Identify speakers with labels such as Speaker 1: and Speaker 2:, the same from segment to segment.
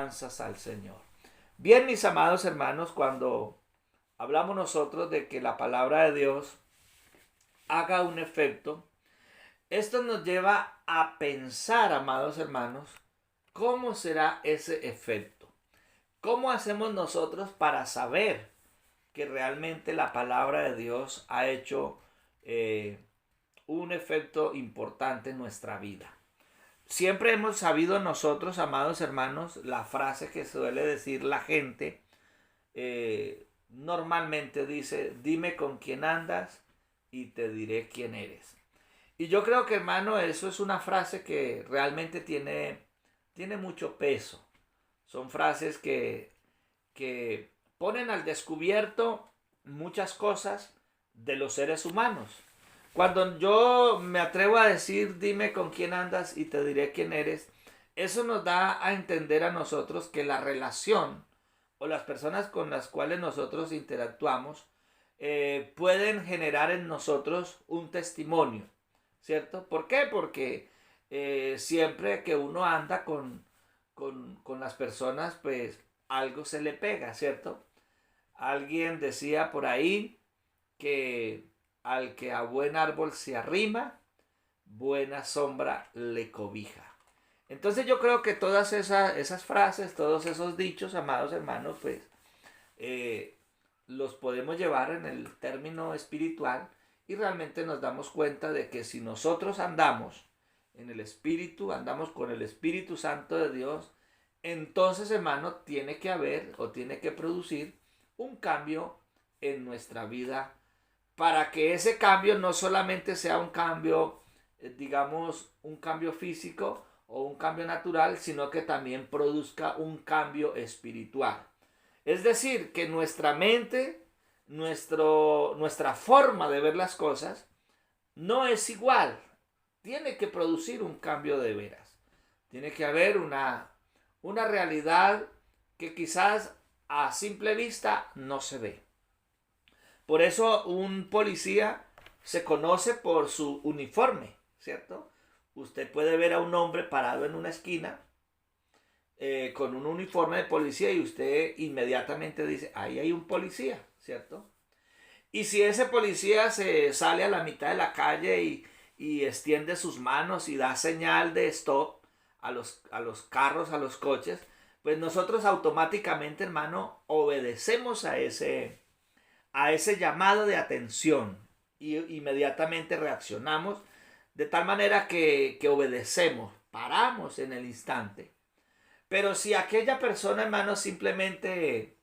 Speaker 1: alabanzas al Señor. Bien, mis amados hermanos, cuando hablamos nosotros de que la palabra de Dios haga un efecto, esto nos lleva a pensar, amados hermanos, cómo será ese efecto. ¿Cómo hacemos nosotros para saber que realmente la palabra de Dios ha hecho un efecto importante en nuestra vida? Siempre hemos sabido nosotros, amados hermanos, la frase que suele decir la gente, normalmente dice: dime con quién andas y te diré quién eres. Y yo creo que, hermano, eso es una frase que realmente tiene mucho peso. Son frases que ponen al descubierto muchas cosas de los seres humanos. Cuando yo me atrevo a decir dime con quién andas y te diré quién eres, eso nos da a entender a nosotros que la relación o las personas con las cuales nosotros interactuamos pueden generar en nosotros un testimonio, ¿cierto? ¿Por qué? Porque siempre que uno anda con las personas, pues algo se le pega, ¿cierto? Alguien decía por ahí que al que a buen árbol se arrima, buena sombra le cobija. Entonces yo creo que todas esas frases, todos esos dichos, amados hermanos, pues los podemos llevar en el término espiritual y realmente nos damos cuenta de que si nosotros andamos en el Espíritu, andamos con el Espíritu Santo de Dios, entonces, hermano, tiene que haber o tiene que producir un cambio en nuestra vida, para que ese cambio no solamente sea un cambio, digamos, un cambio físico o un cambio natural, sino que también produzca un cambio espiritual. Es decir, que nuestra mente, nuestra forma de ver las cosas no es igual. Tiene que producir un cambio de veras. Tiene que haber una realidad que quizás a simple vista no se ve. Por eso un policía se conoce por su uniforme, ¿cierto? Usted puede ver a un hombre parado en una esquina con un uniforme de policía y usted inmediatamente dice: ahí hay un policía, ¿cierto? Y si ese policía se sale a la mitad de la calle y extiende sus manos y da señal de stop a los carros, a los coches, pues nosotros automáticamente, hermano, obedecemos a ese llamado de atención y inmediatamente reaccionamos de tal manera que obedecemos, paramos en el instante. Pero si aquella persona, hermano, simplemente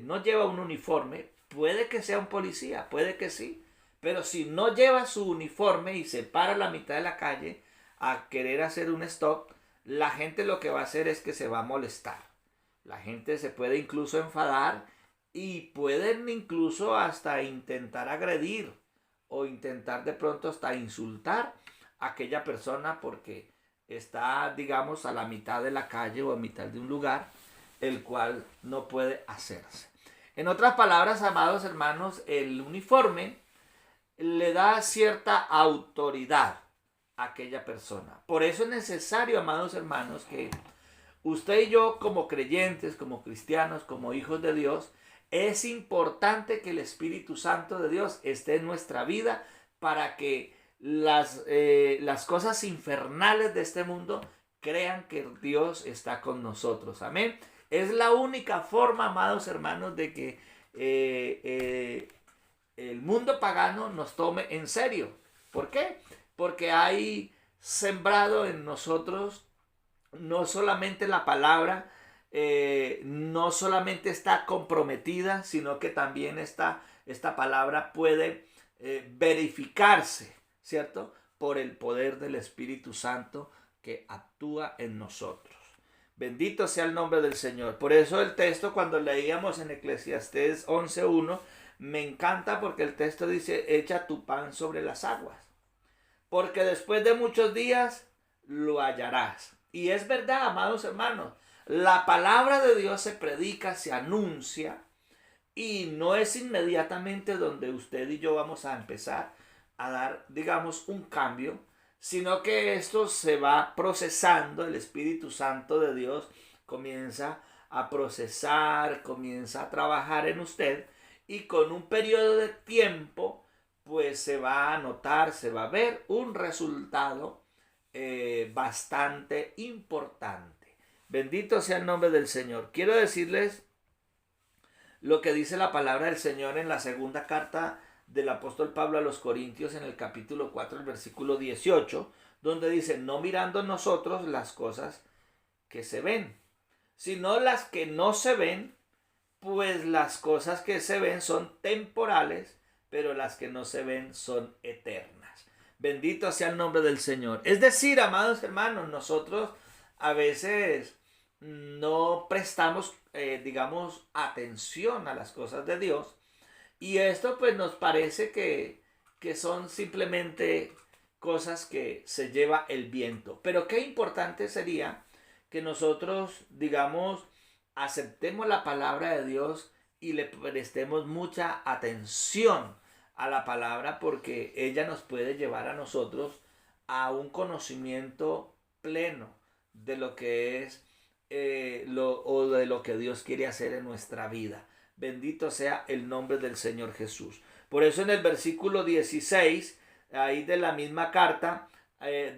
Speaker 1: no lleva un uniforme, puede que sea un policía, puede que sí, pero si no lleva su uniforme y se para a la mitad de la calle a querer hacer un stop, la gente lo que va a hacer es que se va a molestar. La gente se puede incluso enfadar y pueden incluso hasta intentar agredir o intentar de pronto hasta insultar a aquella persona porque está, digamos, a la mitad de la calle o a mitad de un lugar, el cual no puede hacerse. En otras palabras, amados hermanos, el uniforme le da cierta autoridad a aquella persona. Por eso es necesario, amados hermanos, que usted y yo, como creyentes, como cristianos, como hijos de Dios, es importante que el Espíritu Santo de Dios esté en nuestra vida para que las cosas infernales de este mundo crean que Dios está con nosotros. Amén. Es la única forma, amados hermanos, de que el mundo pagano nos tome en serio. ¿Por qué? Porque hay sembrado en nosotros no solamente la palabra, no solamente está comprometida, sino que también esta palabra puede verificarse, ¿cierto? Por el poder del Espíritu Santo que actúa en nosotros. Bendito sea el nombre del Señor. Por eso el texto, cuando leíamos en Eclesiastés 11:1, me encanta, porque el texto dice: echa tu pan sobre las aguas, porque después de muchos días lo hallarás. Y es verdad, amados hermanos, la palabra de Dios se predica, se anuncia, y no es inmediatamente donde usted y yo vamos a empezar a dar, digamos, un cambio, sino que esto se va procesando. El Espíritu Santo de Dios comienza a procesar, comienza a trabajar en usted y con un periodo de tiempo pues se va a notar, se va a ver un resultado bastante importante. Bendito sea el nombre del Señor. Quiero decirles lo que dice la palabra del Señor en la segunda carta del apóstol Pablo a los Corintios en el capítulo 4, el versículo 18, donde dice, no mirando nosotros las cosas que se ven, sino las que no se ven, pues las cosas que se ven son temporales, pero las que no se ven son eternas. Bendito sea el nombre del Señor. Es decir, amados hermanos, nosotros a veces no prestamos, digamos, atención a las cosas de Dios. Y esto pues nos parece que son simplemente cosas que se lleva el viento. Pero qué importante sería que nosotros, digamos, aceptemos la palabra de Dios y le prestemos mucha atención a la palabra, porque ella nos puede llevar a nosotros a un conocimiento pleno de lo que es o de lo que Dios quiere hacer en nuestra vida. Bendito sea el nombre del Señor Jesús. Por eso en el versículo 16, ahí de la misma carta,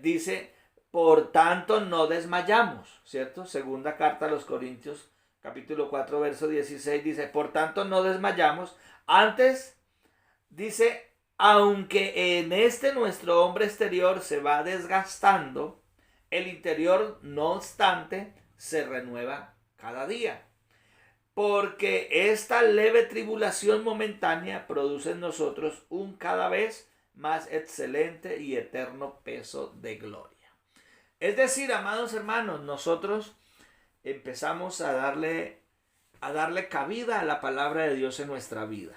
Speaker 1: dice, por tanto no desmayamos, ¿cierto? Segunda carta a los Corintios, capítulo 4, verso 16, dice, por tanto no desmayamos, antes, dice, aunque en este nuestro hombre exterior se va desgastando, el interior, no obstante, se renueva cada día. Porque esta leve tribulación momentánea produce en nosotros un cada vez más excelente y eterno peso de gloria. Es decir, amados hermanos, nosotros empezamos a darle cabida a la palabra de Dios en nuestra vida.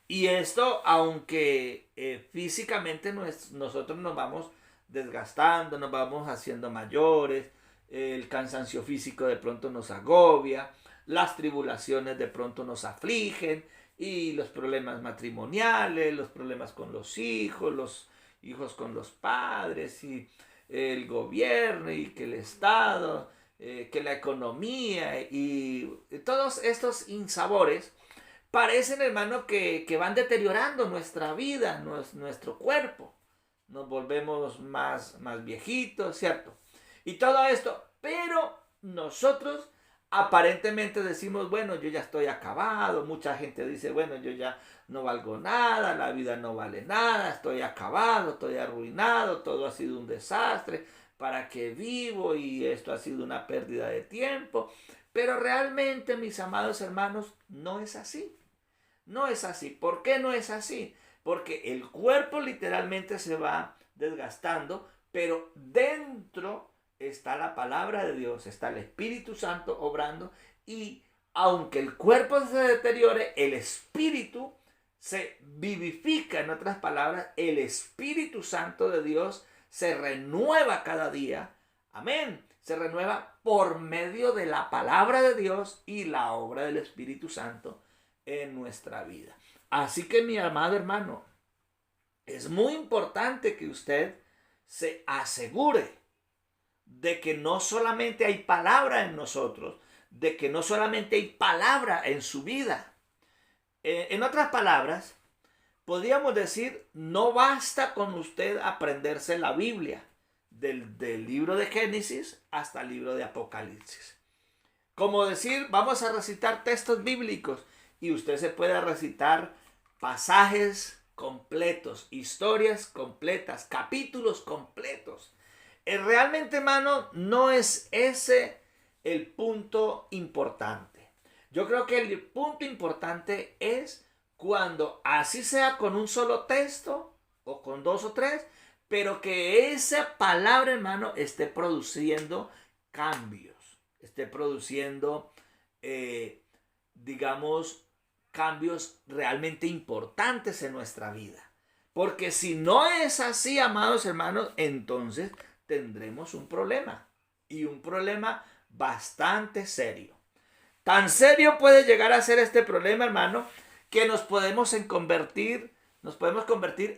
Speaker 1: Y esto, aunque físicamente nosotros nos vamos desgastando, nos vamos haciendo mayores, el cansancio físico de pronto nos agobia, las tribulaciones de pronto nos afligen, y los problemas matrimoniales, los problemas con los hijos con los padres, y el gobierno, y que el Estado, que la economía, y todos estos insabores parecen, hermano, que van deteriorando nuestra vida, nuestro cuerpo. Nos volvemos más viejitos, ¿cierto? Y todo esto, pero nosotros aparentemente decimos, bueno, yo ya estoy acabado. Mucha gente dice, bueno, yo ya no valgo nada, la vida no vale nada, estoy acabado, estoy arruinado, todo ha sido un desastre, ¿para qué vivo? Y esto ha sido una pérdida de tiempo. Pero realmente, mis amados hermanos, no es así. No es así. ¿Por qué no es así? Porque el cuerpo literalmente se va desgastando, pero dentro está la palabra de Dios, está el Espíritu Santo obrando, y aunque el cuerpo se deteriore, el espíritu se vivifica. En otras palabras, el Espíritu Santo de Dios se renueva cada día. Amén. Se renueva por medio de la palabra de Dios y la obra del Espíritu Santo en nuestra vida. Así que, mi amado hermano, es muy importante que usted se asegure de que no solamente hay palabra en nosotros, de que no solamente hay palabra en su vida. En otras palabras, podríamos decir, no basta con usted aprenderse la Biblia, del libro de Génesis hasta el libro de Apocalipsis. Como decir, vamos a recitar textos bíblicos, y usted se puede recitar pasajes completos, historias completas, capítulos completos. Realmente, hermano, no es ese el punto importante. Yo creo que el punto importante es cuando, así sea con un solo texto o con dos o tres, pero que esa palabra, hermano, esté produciendo cambios, esté produciendo, digamos, cambios realmente importantes en nuestra vida. Porque si no es así, amados hermanos, entonces tendremos un problema, y un problema bastante serio. Tan serio puede llegar a ser este problema, hermano, que nos podemos convertir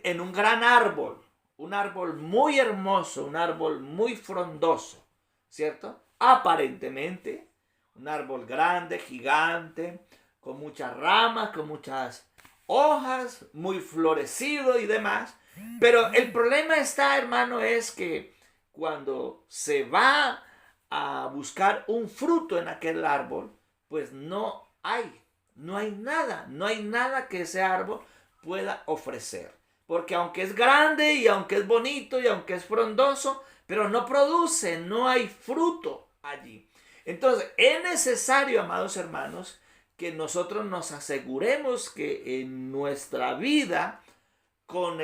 Speaker 1: en un gran árbol, un árbol muy hermoso, un árbol muy frondoso, ¿cierto? Aparentemente, Un árbol grande, gigante, con muchas ramas, con muchas hojas, muy florecido y demás. Pero el problema está, hermano, es que cuando se va a buscar un fruto en aquel árbol, pues no hay nada, no hay nada que ese árbol pueda ofrecer. Porque aunque es grande y aunque es bonito y aunque es frondoso, pero no produce, no hay fruto allí. Entonces, es necesario, amados hermanos, que nosotros nos aseguremos que en nuestra vida, con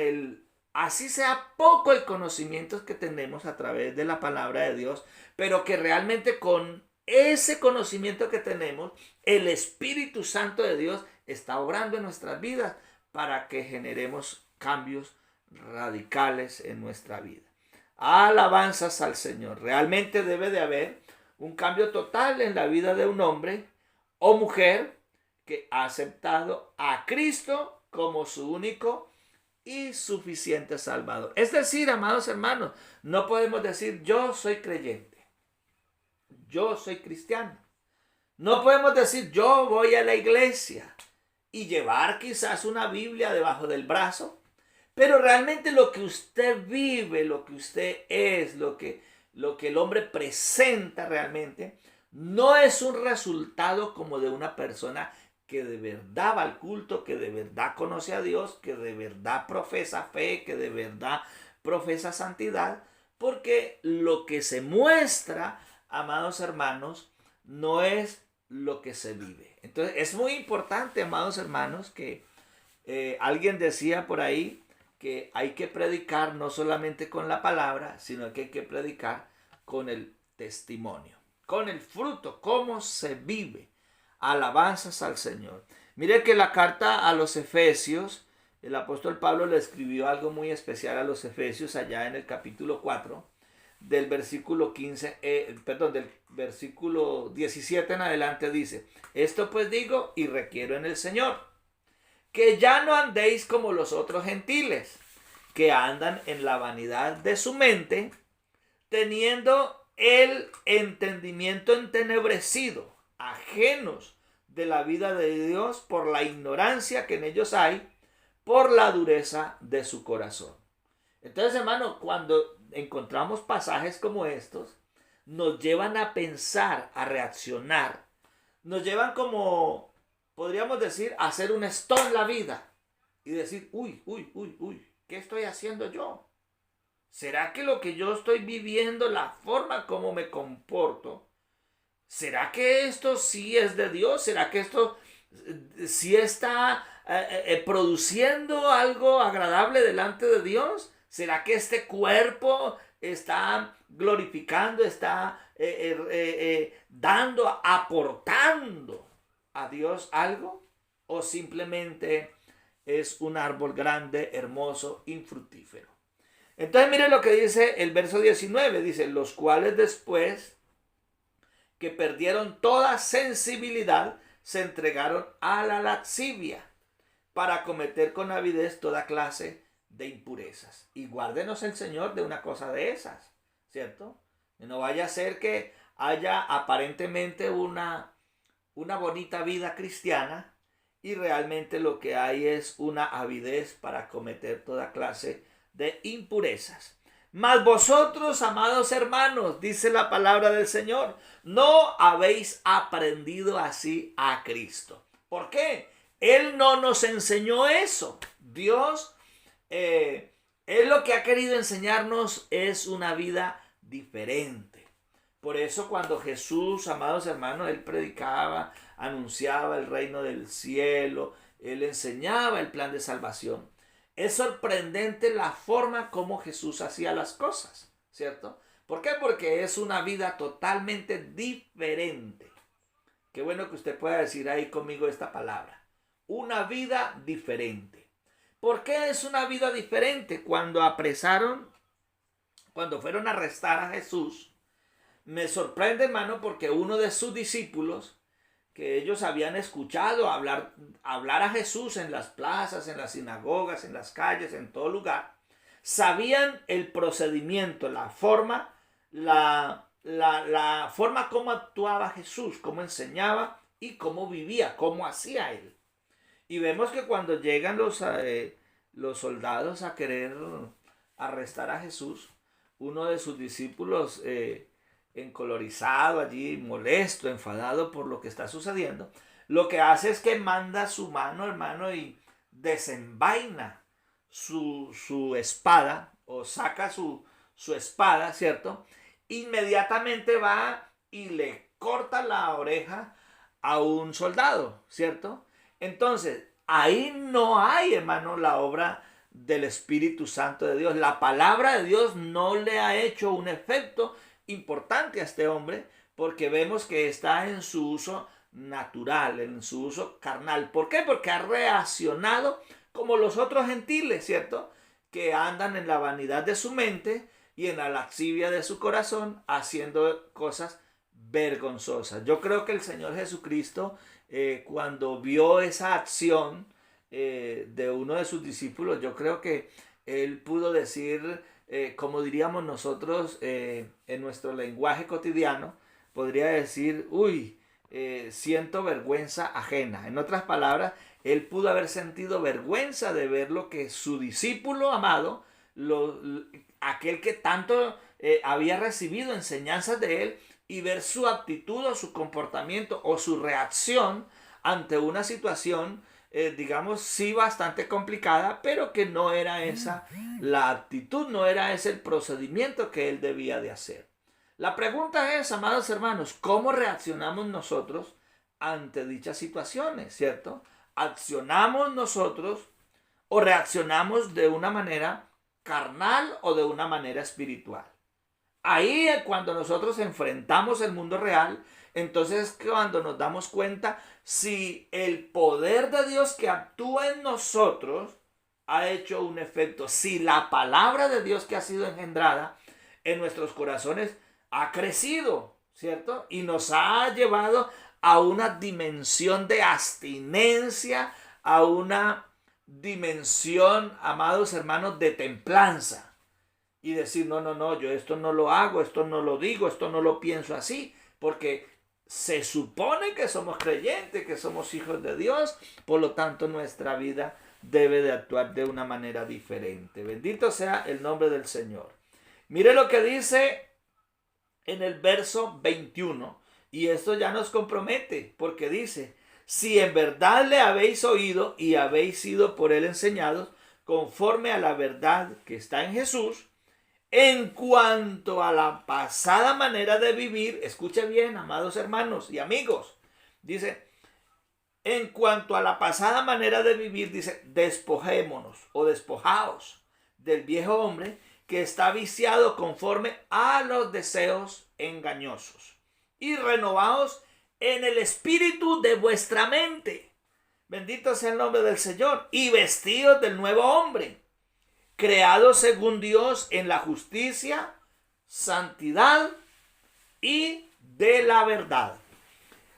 Speaker 1: así sea poco el conocimiento que tenemos a través de la palabra de Dios, pero que realmente con ese conocimiento que tenemos, el Espíritu Santo de Dios está obrando en nuestras vidas para que generemos cambios radicales en nuestra vida. Alabanzas al Señor. Realmente debe de haber un cambio total en la vida de un hombre o mujer que ha aceptado a Cristo como su único y suficiente Salvador. Es decir, amados hermanos, no podemos decir yo soy creyente, yo soy cristiano. No podemos decir yo voy a la iglesia y llevar quizás una Biblia debajo del brazo, pero realmente lo que usted vive, lo que usted es, lo que el hombre presenta realmente, no es un resultado como de una persona que de verdad va al culto, que de verdad conoce a Dios, que de verdad profesa fe, que de verdad profesa santidad, porque lo que se muestra, amados hermanos, no es lo que se vive. Entonces es muy importante, amados hermanos, que alguien decía por ahí que hay que predicar no solamente con la palabra, sino que hay que predicar con el testimonio, con el fruto, cómo se vive. Alabanzas al Señor. Mire que la carta a los Efesios, el apóstol Pablo le escribió algo muy especial a los Efesios allá en el capítulo 4, del versículo 15, del versículo 17 en adelante dice: esto pues digo y requiero en el Señor, que ya no andéis como los otros gentiles, que andan en la vanidad de su mente, teniendo el entendimiento entenebrecido, ajenos de la vida de Dios por la ignorancia que en ellos hay, por la dureza de su corazón. Entonces, hermano, cuando encontramos pasajes como estos, nos llevan a pensar, a reaccionar, nos llevan como, podríamos decir, a hacer un stop en la vida y decir, uy, ¿qué estoy haciendo yo? ¿Será que lo que yo estoy viviendo, la forma como me comporto, será que esto sí es de Dios? ¿Será que esto sí está produciendo algo agradable delante de Dios? ¿Será que este cuerpo está glorificando, está dando, aportando a Dios algo? ¿O simplemente es un árbol grande, hermoso, infructífero? Entonces mire lo que dice el verso 19. Dice, los cuales después que perdieron toda sensibilidad, se entregaron a la lascivia para cometer con avidez toda clase de impurezas. Y guárdenos el Señor de una cosa de esas, ¿cierto? No vaya a ser que haya aparentemente una bonita vida cristiana y realmente lo que hay es una avidez para cometer toda clase de impurezas. Mas vosotros, amados hermanos, dice la palabra del Señor, no habéis aprendido así a Cristo. ¿Por qué? Él no nos enseñó eso. Dios, Él lo que ha querido enseñarnos es una vida diferente. Por eso cuando Jesús, amados hermanos, Él predicaba, anunciaba el reino del cielo, Él enseñaba el plan de salvación. Es sorprendente la forma como Jesús hacía las cosas, ¿cierto? ¿Por qué? Porque es una vida totalmente diferente. Qué bueno que usted pueda decir ahí conmigo esta palabra. Una vida diferente. ¿Por qué es una vida diferente? Cuando fueron a arrestar a Jesús, me sorprende, hermano, porque uno de sus discípulos, que ellos habían escuchado hablar a Jesús en las plazas, en las sinagogas, en las calles, en todo lugar, sabían el procedimiento, la forma, la la forma como actuaba Jesús, cómo enseñaba y cómo vivía, cómo hacía él. Y vemos que cuando llegan los soldados a querer arrestar a Jesús, uno de sus discípulos, encolorizado allí, molesto, enfadado por lo que está sucediendo, lo que hace es que manda su mano, hermano, y desenvaina su espada, o saca su espada, ¿cierto? Inmediatamente va y le corta la oreja a un soldado, ¿cierto? Entonces, ahí no hay, hermano, la obra del Espíritu Santo de Dios. La palabra de Dios no le ha hecho un efecto importante a este hombre, porque vemos que está en su uso natural, en su uso carnal. ¿Por qué? Porque ha reaccionado como los otros gentiles, ¿cierto? Que andan en la vanidad de su mente y en la lascivia de su corazón, haciendo cosas vergonzosas. Yo creo que el Señor Jesucristo, cuando vio esa acción de uno de sus discípulos, yo creo que él pudo decir, como diríamos nosotros en nuestro lenguaje cotidiano, podría decir, uy, siento vergüenza ajena. En otras palabras, él pudo haber sentido vergüenza de ver lo que su discípulo amado, aquel que tanto había recibido enseñanzas de él, y ver su actitud o su comportamiento o su reacción ante una situación, digamos, sí bastante complicada, pero que no era esa la actitud, no era ese el procedimiento que él debía de hacer. La pregunta es, amados hermanos, ¿cómo reaccionamos nosotros ante dichas situaciones, cierto? ¿Accionamos nosotros o reaccionamos de una manera carnal o de una manera espiritual? Ahí es cuando nosotros enfrentamos el mundo real, entonces cuando nos damos cuenta si el poder de Dios que actúa en nosotros ha hecho un efecto, si la palabra de Dios que ha sido engendrada en nuestros corazones ha crecido, ¿cierto? Y nos ha llevado a una dimensión de abstinencia, a una dimensión, amados hermanos, de templanza. Y decir, no, no, no, yo esto no lo hago, esto no lo digo, esto no lo pienso así, porque se supone que somos creyentes, que somos hijos de Dios, por lo tanto nuestra vida debe de actuar de una manera diferente. Bendito sea el nombre del Señor. Mire lo que dice en el verso 21, y esto ya nos compromete, porque dice, si en verdad le habéis oído y habéis sido por él enseñados, conforme a la verdad que está en Jesús, en cuanto a la pasada manera de vivir, escuche bien, amados hermanos y amigos, dice, en cuanto a la pasada manera de vivir, dice, despojémonos o despojaos del viejo hombre que está viciado conforme a los deseos engañosos, y renovaos en el espíritu de vuestra mente. Bendito sea el nombre del Señor. Y vestidos del nuevo hombre, creado según Dios en la justicia, santidad y de la verdad.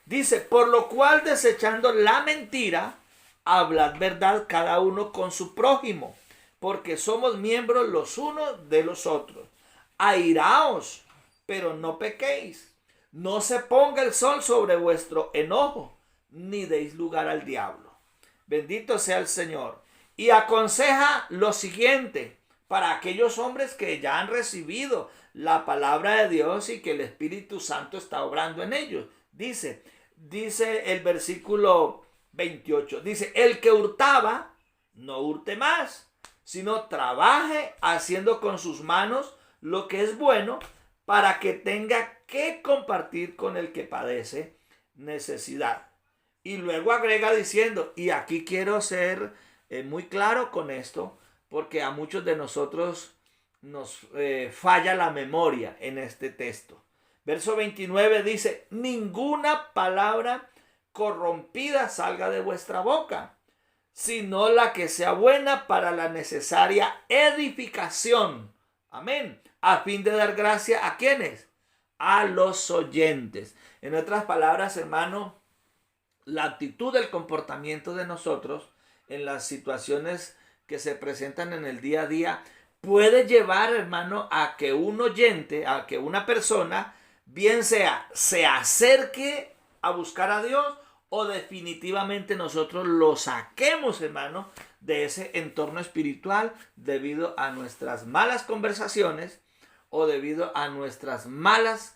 Speaker 1: Dice, por lo cual desechando la mentira, hablad verdad cada uno con su prójimo, porque somos miembros los unos de los otros. Airaos, pero no pequéis. No se ponga el sol sobre vuestro enojo, ni deis lugar al diablo. Bendito sea el Señor. Y aconseja lo siguiente para aquellos hombres que ya han recibido la palabra de Dios y que el Espíritu Santo está obrando en ellos. Dice el versículo 28, dice, el que hurtaba, no hurte más, sino trabaje haciendo con sus manos lo que es bueno, para que tenga que compartir con el que padece necesidad. Y luego agrega diciendo, y aquí quiero ser muy claro con esto, porque a muchos de nosotros nos falla la memoria en este texto. Verso 29 dice, ninguna palabra corrompida salga de vuestra boca, sino la que sea buena para la necesaria edificación. Amén. A fin de dar gracia a ¿quiénes? A los oyentes. En otras palabras, hermano, la actitud del comportamiento de nosotros en las situaciones que se presentan en el día a día puede llevar, hermano, a que un oyente, a que una persona bien sea se acerque a buscar a Dios o definitivamente nosotros lo saquemos, hermano, de ese entorno espiritual debido a nuestras malas conversaciones o debido a nuestras malas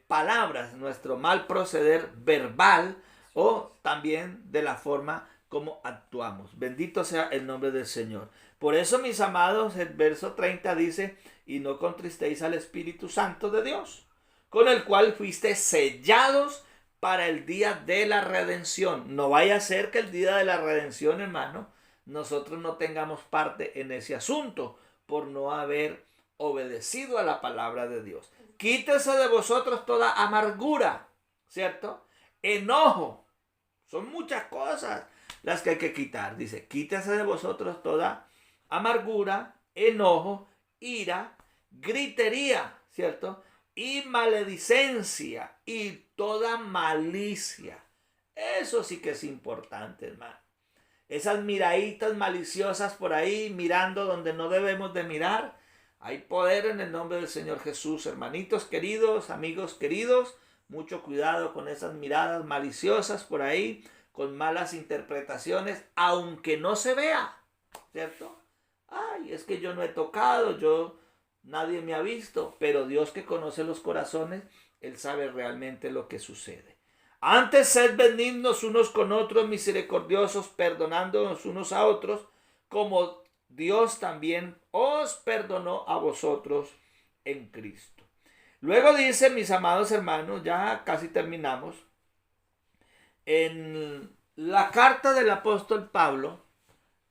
Speaker 1: palabras, nuestro mal proceder verbal o también de la forma como actuamos. Bendito sea el nombre del Señor. Por eso, mis amados, el verso 30 dice, y no contristéis al Espíritu Santo de Dios, con el cual fuiste sellados para el día de la redención. No vaya a ser que el día de la redención, hermano, nosotros no tengamos parte en ese asunto por no haber obedecido a la palabra de Dios. Quítese de vosotros toda amargura, ¿cierto? Enojo. Son muchas cosas las que hay que quitar. Dice, quítese de vosotros toda amargura, enojo, ira, gritería, ¿cierto? Y maledicencia y toda malicia. Eso sí que es importante, hermano. Esas miraditas maliciosas por ahí, mirando donde no debemos de mirar. Hay poder en el nombre del Señor Jesús, hermanitos queridos, amigos queridos. Mucho cuidado con esas miradas maliciosas por ahí, con malas interpretaciones, aunque no se vea, ¿cierto? Ay, es que yo no he tocado, nadie me ha visto, pero Dios que conoce los corazones, Él sabe realmente lo que sucede. Antes sed benignos unos con otros, misericordiosos, perdonándonos unos a otros, como Dios también os perdonó a vosotros en Cristo. Luego dice, mis amados hermanos, ya casi terminamos, en la carta del apóstol Pablo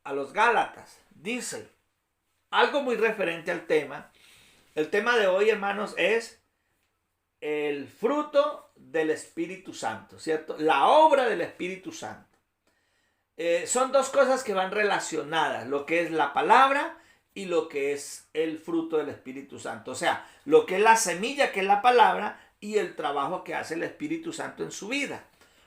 Speaker 1: a los Gálatas, dice algo muy referente al tema. El tema de hoy, hermanos, es el fruto del Espíritu Santo, ¿cierto? La obra del Espíritu Santo. Son dos cosas que van relacionadas, lo que es la palabra y lo que es el fruto del Espíritu Santo. O sea, lo que es la semilla, que es la palabra, y el trabajo que hace el Espíritu Santo en su vida.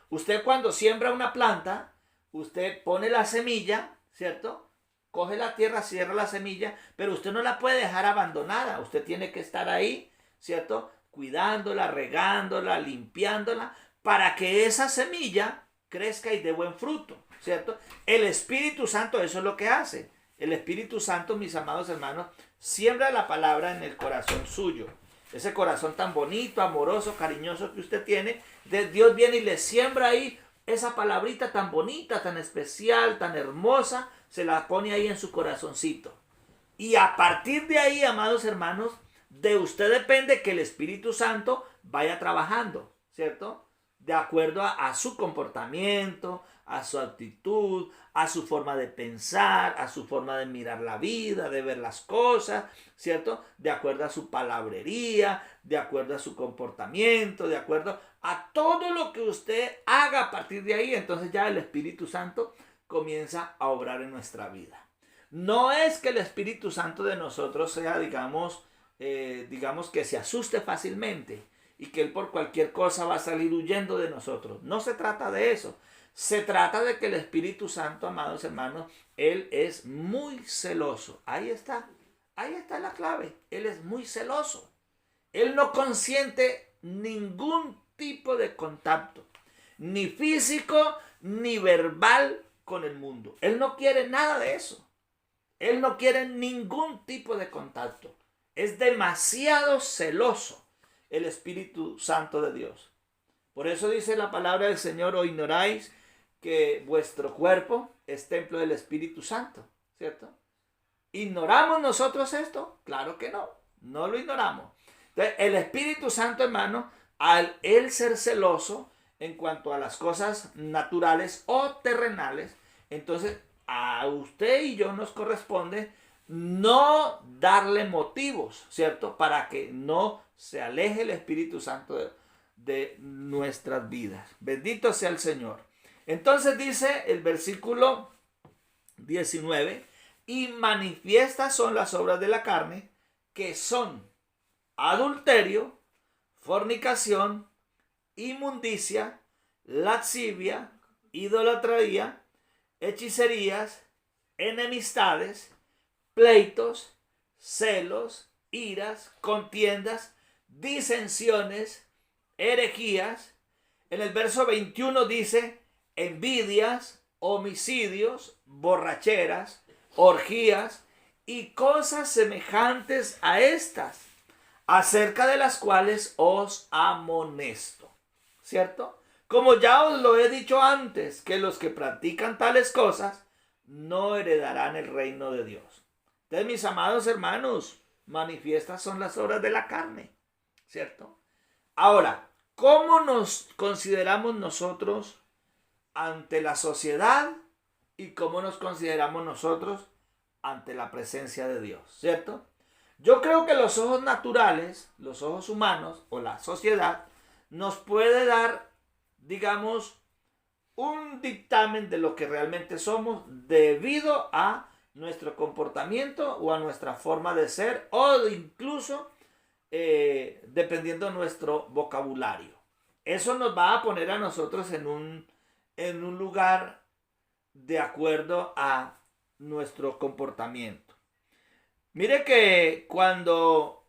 Speaker 1: Usted cuando siembra una planta, usted pone la semilla, ¿cierto? Coge la tierra, cierra la semilla, pero usted no la puede dejar abandonada. Usted tiene que estar ahí, ¿cierto? Cuidándola, regándola, limpiándola, para que esa semilla crezca y dé buen fruto, ¿cierto? El Espíritu Santo eso es lo que hace. El Espíritu Santo, mis amados hermanos, siembra la palabra en el corazón suyo. Ese corazón tan bonito, amoroso, cariñoso que usted tiene, Dios viene y le siembra ahí esa palabrita tan bonita, tan especial, tan hermosa, se la pone ahí en su corazoncito. Y a partir de ahí, amados hermanos, de usted depende que el Espíritu Santo vaya trabajando, ¿cierto? De acuerdo a su comportamiento, a su actitud, a su forma de pensar, a su forma de mirar la vida, de ver las cosas, ¿cierto? De acuerdo a su palabrería, de acuerdo a su comportamiento, de acuerdo a todo lo que usted haga a partir de ahí. Entonces ya el Espíritu Santo comienza a obrar en nuestra vida. No es que el Espíritu Santo de nosotros sea, digamos que se asuste fácilmente y que Él por cualquier cosa va a salir huyendo de nosotros. No se trata de eso. Se trata de que el Espíritu Santo, amados hermanos, Él es muy celoso. Ahí está la clave. Él es muy celoso. Él no consiente ningún tipo de contacto, ni físico, ni verbal con el mundo. Él no quiere nada de eso. Él no quiere ningún tipo de contacto. Es demasiado celoso el Espíritu Santo de Dios. Por eso dice la palabra del Señor, o ignoráis que vuestro cuerpo es templo del Espíritu Santo, ¿cierto? ¿Ignoramos nosotros esto? Claro que no, no lo ignoramos. Entonces, el Espíritu Santo, hermano, al él ser celoso en cuanto a las cosas naturales o terrenales, entonces a usted y yo nos corresponde no darle motivos, ¿cierto? Para que no se aleje el Espíritu Santo de nuestras vidas. Bendito sea el Señor. Entonces dice el versículo 19, y manifiestas son las obras de la carne, que son adulterio, fornicación, inmundicia, lascivia, idolatría, hechicerías, enemistades, pleitos, celos, iras, contiendas, disensiones, herejías. En el verso 21 dice envidias, homicidios, borracheras, orgías y cosas semejantes a estas, acerca de las cuales os amonesto. ¿Cierto? Como ya os lo he dicho antes, que los que practican tales cosas no heredarán el reino de Dios. Entonces, mis amados hermanos, manifiestas son las obras de la carne, ¿cierto? Ahora, ¿cómo nos consideramos nosotros ante la sociedad y cómo nos consideramos nosotros ante la presencia de Dios, ¿cierto? Yo creo que los ojos naturales, los ojos humanos o la sociedad nos puede dar, digamos, un dictamen de lo que realmente somos debido a nuestro comportamiento o a nuestra forma de ser o incluso dependiendo de nuestro vocabulario. Eso nos va a poner a nosotros en un lugar de acuerdo a nuestro comportamiento. Mire que cuando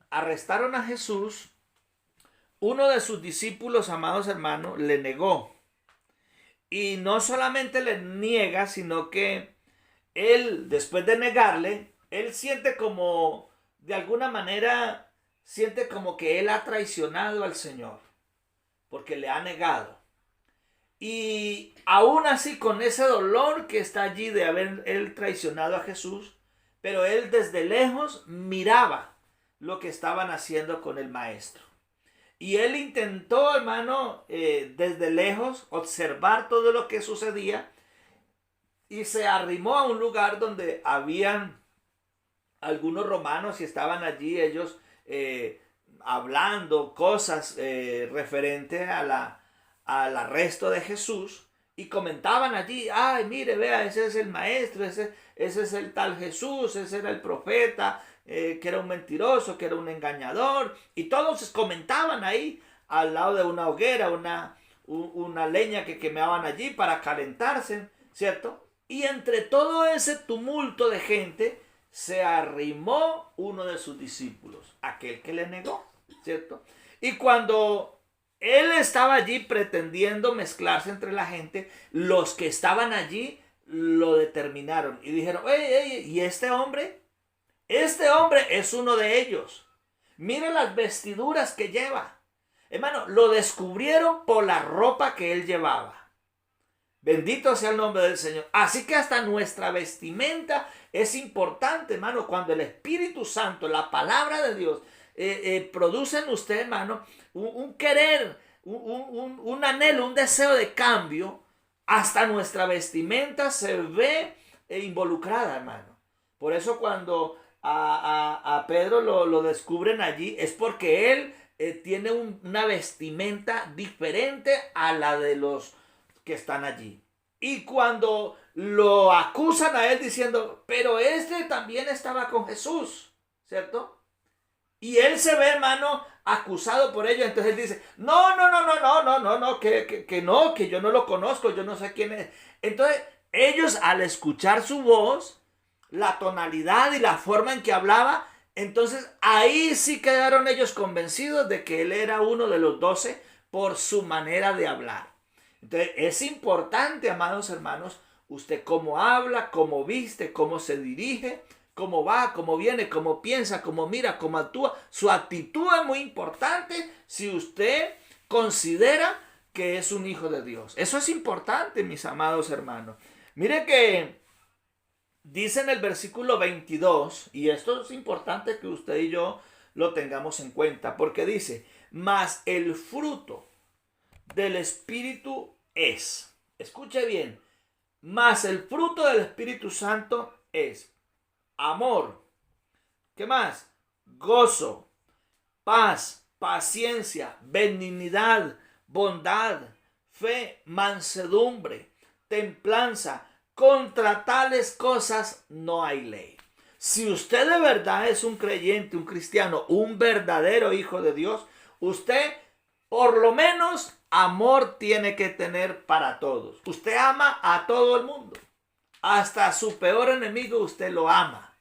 Speaker 1: arrestaron a Jesús, uno de sus discípulos, amados hermanos, le negó. Y no solamente le niega, sino que él, después de negarle, él siente como, de alguna manera, siente como que él ha traicionado al Señor, porque le ha negado. Y aún así, con ese dolor que está allí de haber él traicionado a Jesús, pero él desde lejos miraba lo que estaban haciendo con el maestro. Y él intentó, hermano, desde lejos observar todo lo que sucedía y se arrimó a un lugar donde habían algunos romanos y estaban allí ellos hablando cosas referentes al arresto de Jesús y comentaban allí, ay, mire, vea, ese es el maestro, ese es el tal Jesús, ese era el profeta, que era un mentiroso, que era un engañador, y todos comentaban ahí al lado de una hoguera, una leña que quemaban allí para calentarse, ¿cierto? Y entre todo ese tumulto de gente se arrimó uno de sus discípulos, aquel que le negó, ¿cierto? Y cuando él estaba allí pretendiendo mezclarse entre la gente, los que estaban allí lo determinaron y dijeron, ¿y este hombre? Este hombre es uno de ellos. Miren las vestiduras que lleva. Hermano, lo descubrieron por la ropa que él llevaba. Bendito sea el nombre del Señor. Así que hasta nuestra vestimenta es importante, hermano. Cuando el Espíritu Santo, la palabra de Dios, produce en usted, hermano, un querer, un anhelo, un deseo de cambio, hasta nuestra vestimenta se ve involucrada, hermano. Por eso cuando a Pedro lo descubren allí, es porque él tiene una vestimenta diferente a la de los que están allí. Y cuando lo acusan a él diciendo, pero este también estaba con Jesús, ¿cierto? Y él se ve, hermano, acusado por ello. Entonces él dice, no, que yo no lo conozco, yo no sé quién es. Entonces ellos, al escuchar su voz, la tonalidad y la forma en que hablaba, entonces ahí sí quedaron ellos convencidos de que él era uno de los 12 por su manera de hablar. Entonces es importante, amados hermanos, usted cómo habla, cómo viste, cómo se dirige, cómo va, cómo viene, cómo piensa, cómo mira, cómo actúa. Su actitud es muy importante si usted considera que es un hijo de Dios. Eso es importante, mis amados hermanos. Mire que dice en el versículo 22, y esto es importante que usted y yo lo tengamos en cuenta, porque dice, mas el fruto del Espíritu es, escuche bien, mas el fruto del Espíritu Santo es amor, ¿qué más? Gozo, paz, paciencia, benignidad, bondad, fe, mansedumbre, templanza. Contra tales cosas no hay ley. Si usted de verdad es un creyente, un cristiano, un verdadero hijo de Dios, usted por lo menos amor tiene que tener para todos. Usted ama a todo el mundo. Hasta a su peor enemigo usted lo ama.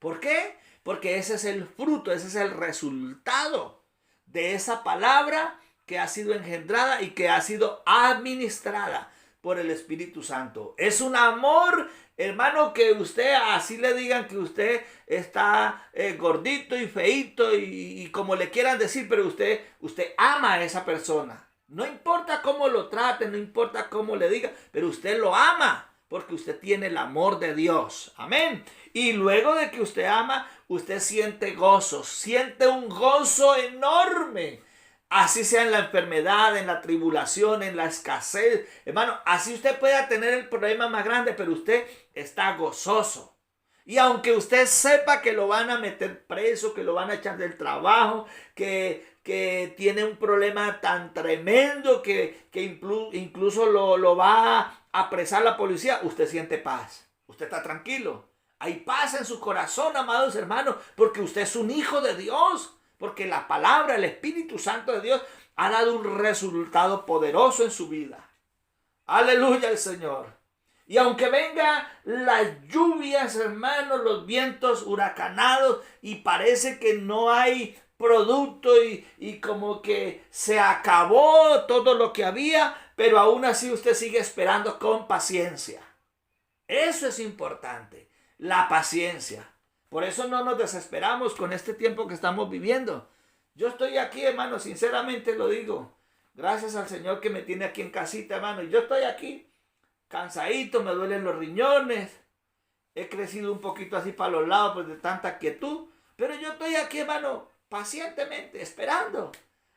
Speaker 1: ¿Por qué? Porque ese es el fruto, ese es el resultado de esa palabra que ha sido engendrada y que ha sido administrada por el Espíritu Santo. Es un amor, hermano, que usted así le digan que usted está gordito y feíto y como le quieran decir, pero usted ama a esa persona. No importa cómo lo trate, no importa cómo le diga, pero usted lo ama porque usted tiene el amor de Dios. Amén. Y luego de que usted ama, usted siente gozo, siente un gozo enorme. Así sea en la enfermedad, en la tribulación, en la escasez. Hermano, así usted pueda tener el problema más grande, pero usted está gozoso. Y aunque usted sepa que lo van a meter preso, que lo van a echar del trabajo, que tiene un problema tan tremendo que incluso lo va a apresar la policía, usted siente paz. Usted está tranquilo. Hay paz en su corazón, amados hermanos, porque usted es un hijo de Dios. Porque la palabra, el Espíritu Santo de Dios ha dado un resultado poderoso en su vida. Aleluya al Señor. Y aunque vengan las lluvias, hermanos, los vientos huracanados y parece que no hay producto y como que se acabó todo lo que había, pero aún así usted sigue esperando con paciencia. Eso es importante, la paciencia. Por eso no nos desesperamos con este tiempo que estamos viviendo. Yo estoy aquí, hermano, sinceramente lo digo. Gracias al Señor que me tiene aquí en casita, hermano. Yo estoy aquí cansadito, me duelen los riñones. He crecido un poquito así para los lados pues, de tanta quietud. Pero yo estoy aquí, hermano, pacientemente, esperando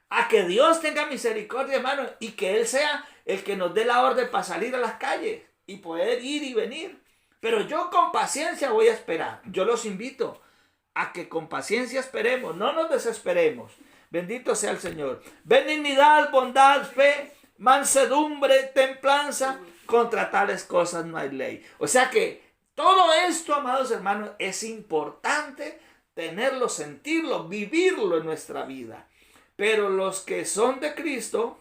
Speaker 1: a que Dios tenga misericordia, hermano, y que Él sea el que nos dé la orden para salir a las calles y poder ir y venir. Pero yo con paciencia voy a esperar. Yo los invito a que con paciencia esperemos, no nos desesperemos. Bendito sea el Señor. Benignidad, bondad, fe, mansedumbre, templanza, contra tales cosas no hay ley. O sea que todo esto, amados hermanos, es importante tenerlo, sentirlo, vivirlo en nuestra vida. Pero los que son de Cristo,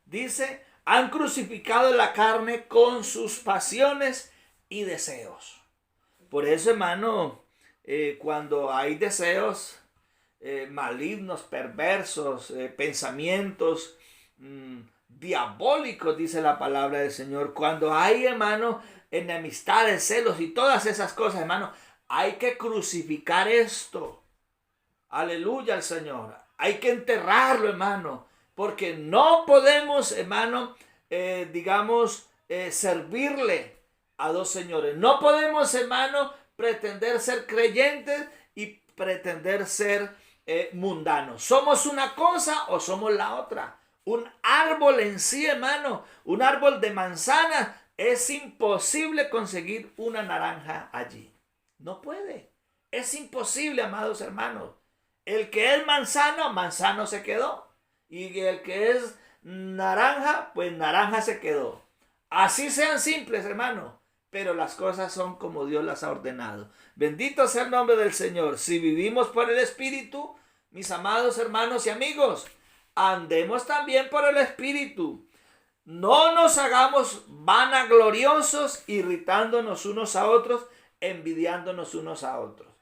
Speaker 1: dice, han crucificado la carne con sus pasiones y deseos. Por eso, hermano, cuando hay deseos malignos, perversos, pensamientos diabólicos, dice la palabra del Señor, cuando hay, hermano, enemistades, celos y todas esas cosas, hermano, hay que crucificar esto. Aleluya al Señor. Hay que enterrarlo, hermano, porque no podemos, hermano, servirle a dos señores. No podemos, hermano, pretender ser creyentes y pretender ser mundanos. ¿Somos una cosa o somos la otra? Un árbol en sí, hermano, un árbol de manzanas, es imposible conseguir una naranja allí. No puede. Es imposible, amados hermanos. El que es manzano, manzano se quedó. Y el que es naranja, pues naranja se quedó. Así sean simples, hermano. Pero las cosas son como Dios las ha ordenado. Bendito sea el nombre del Señor. Si vivimos por el Espíritu, mis amados hermanos y amigos, andemos también por el Espíritu. No nos hagamos vanagloriosos, irritándonos unos a otros, envidiándonos unos a otros.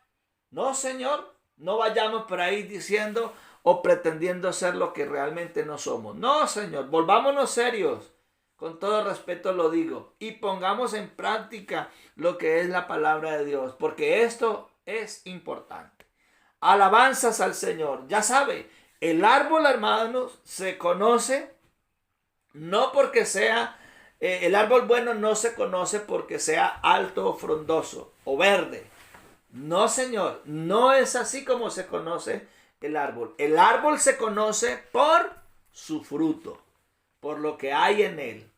Speaker 1: No, Señor, no vayamos por ahí diciendo o pretendiendo ser lo que realmente no somos. No, Señor, volvámonos serios. Con todo respeto lo digo. Y pongamos en práctica lo que es la palabra de Dios. Porque esto es importante. Alabanzas al Señor. Ya sabe, el árbol, hermanos, se conoce no porque sea... el árbol bueno no se conoce porque sea alto o frondoso o verde. No, Señor. No es así como se conoce el árbol. El árbol se conoce por su fruto, por lo que hay en él.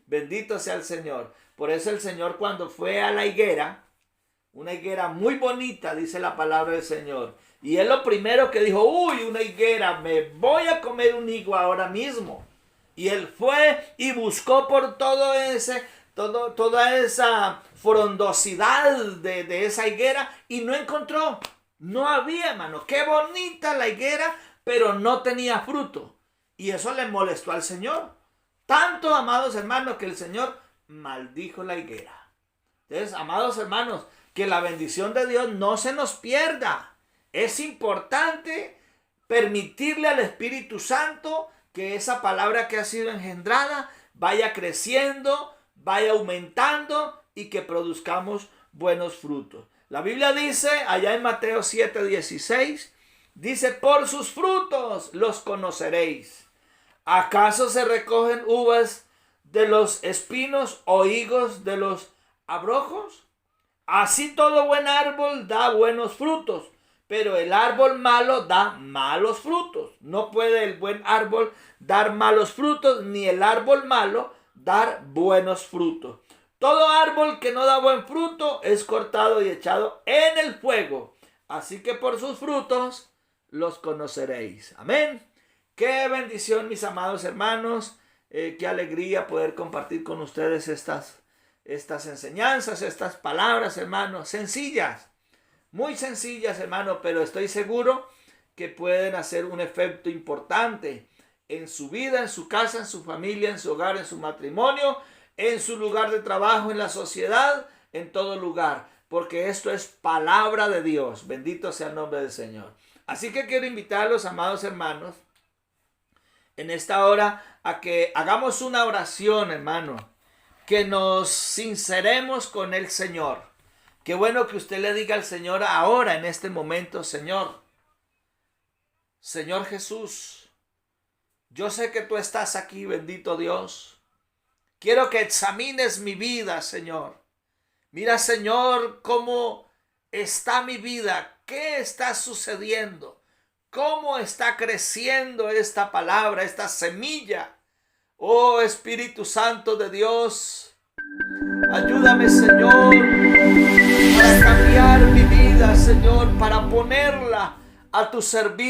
Speaker 1: Bendito sea el Señor. Por eso el Señor, cuando fue a la higuera, una higuera muy bonita, dice la palabra del Señor, y él lo primero que dijo, uy, una higuera, me voy a comer un higo ahora mismo. Y él fue y buscó por toda esa frondosidad de esa higuera y no encontró. No había, hermano. Qué bonita la higuera, pero no tenía fruto. Y eso le molestó al Señor. Tanto, amados hermanos, que el Señor maldijo la higuera. Entonces, amados hermanos, que la bendición de Dios no se nos pierda. Es importante permitirle al Espíritu Santo que esa palabra que ha sido engendrada vaya creciendo, vaya aumentando y que produzcamos buenos frutos. La Biblia dice, allá en Mateo 7:16, dice, por sus frutos los conoceréis. ¿Acaso se recogen uvas de los espinos o higos de los abrojos? Así todo buen árbol da buenos frutos, pero el árbol malo da malos frutos. No puede el buen árbol dar malos frutos, ni el árbol malo dar buenos frutos. Todo árbol que no da buen fruto es cortado y echado en el fuego. Así que por sus frutos los conoceréis. Amén. Qué bendición, mis amados hermanos. Qué alegría poder compartir con ustedes estas enseñanzas, estas palabras, hermanos, sencillas. Muy sencillas, hermano, pero estoy seguro que pueden hacer un efecto importante en su vida, en su casa, en su familia, en su hogar, en su matrimonio, en su lugar de trabajo, en la sociedad, en todo lugar. Porque esto es palabra de Dios. Bendito sea el nombre del Señor. Así que quiero invitarlos, amados hermanos, en esta hora a que hagamos una oración, hermano. Que nos sinceremos con el Señor. Qué bueno que usted le diga al Señor ahora, en este momento, Señor Jesús, yo sé que tú estás aquí, bendito Dios. Quiero que examines mi vida, Señor. Mira, Señor, cómo está mi vida, qué está sucediendo, cómo está creciendo esta palabra, esta semilla. Oh Espíritu Santo de Dios, ayúdame, Señor, para cambiar mi vida, Señor, para ponerla a tu servicio.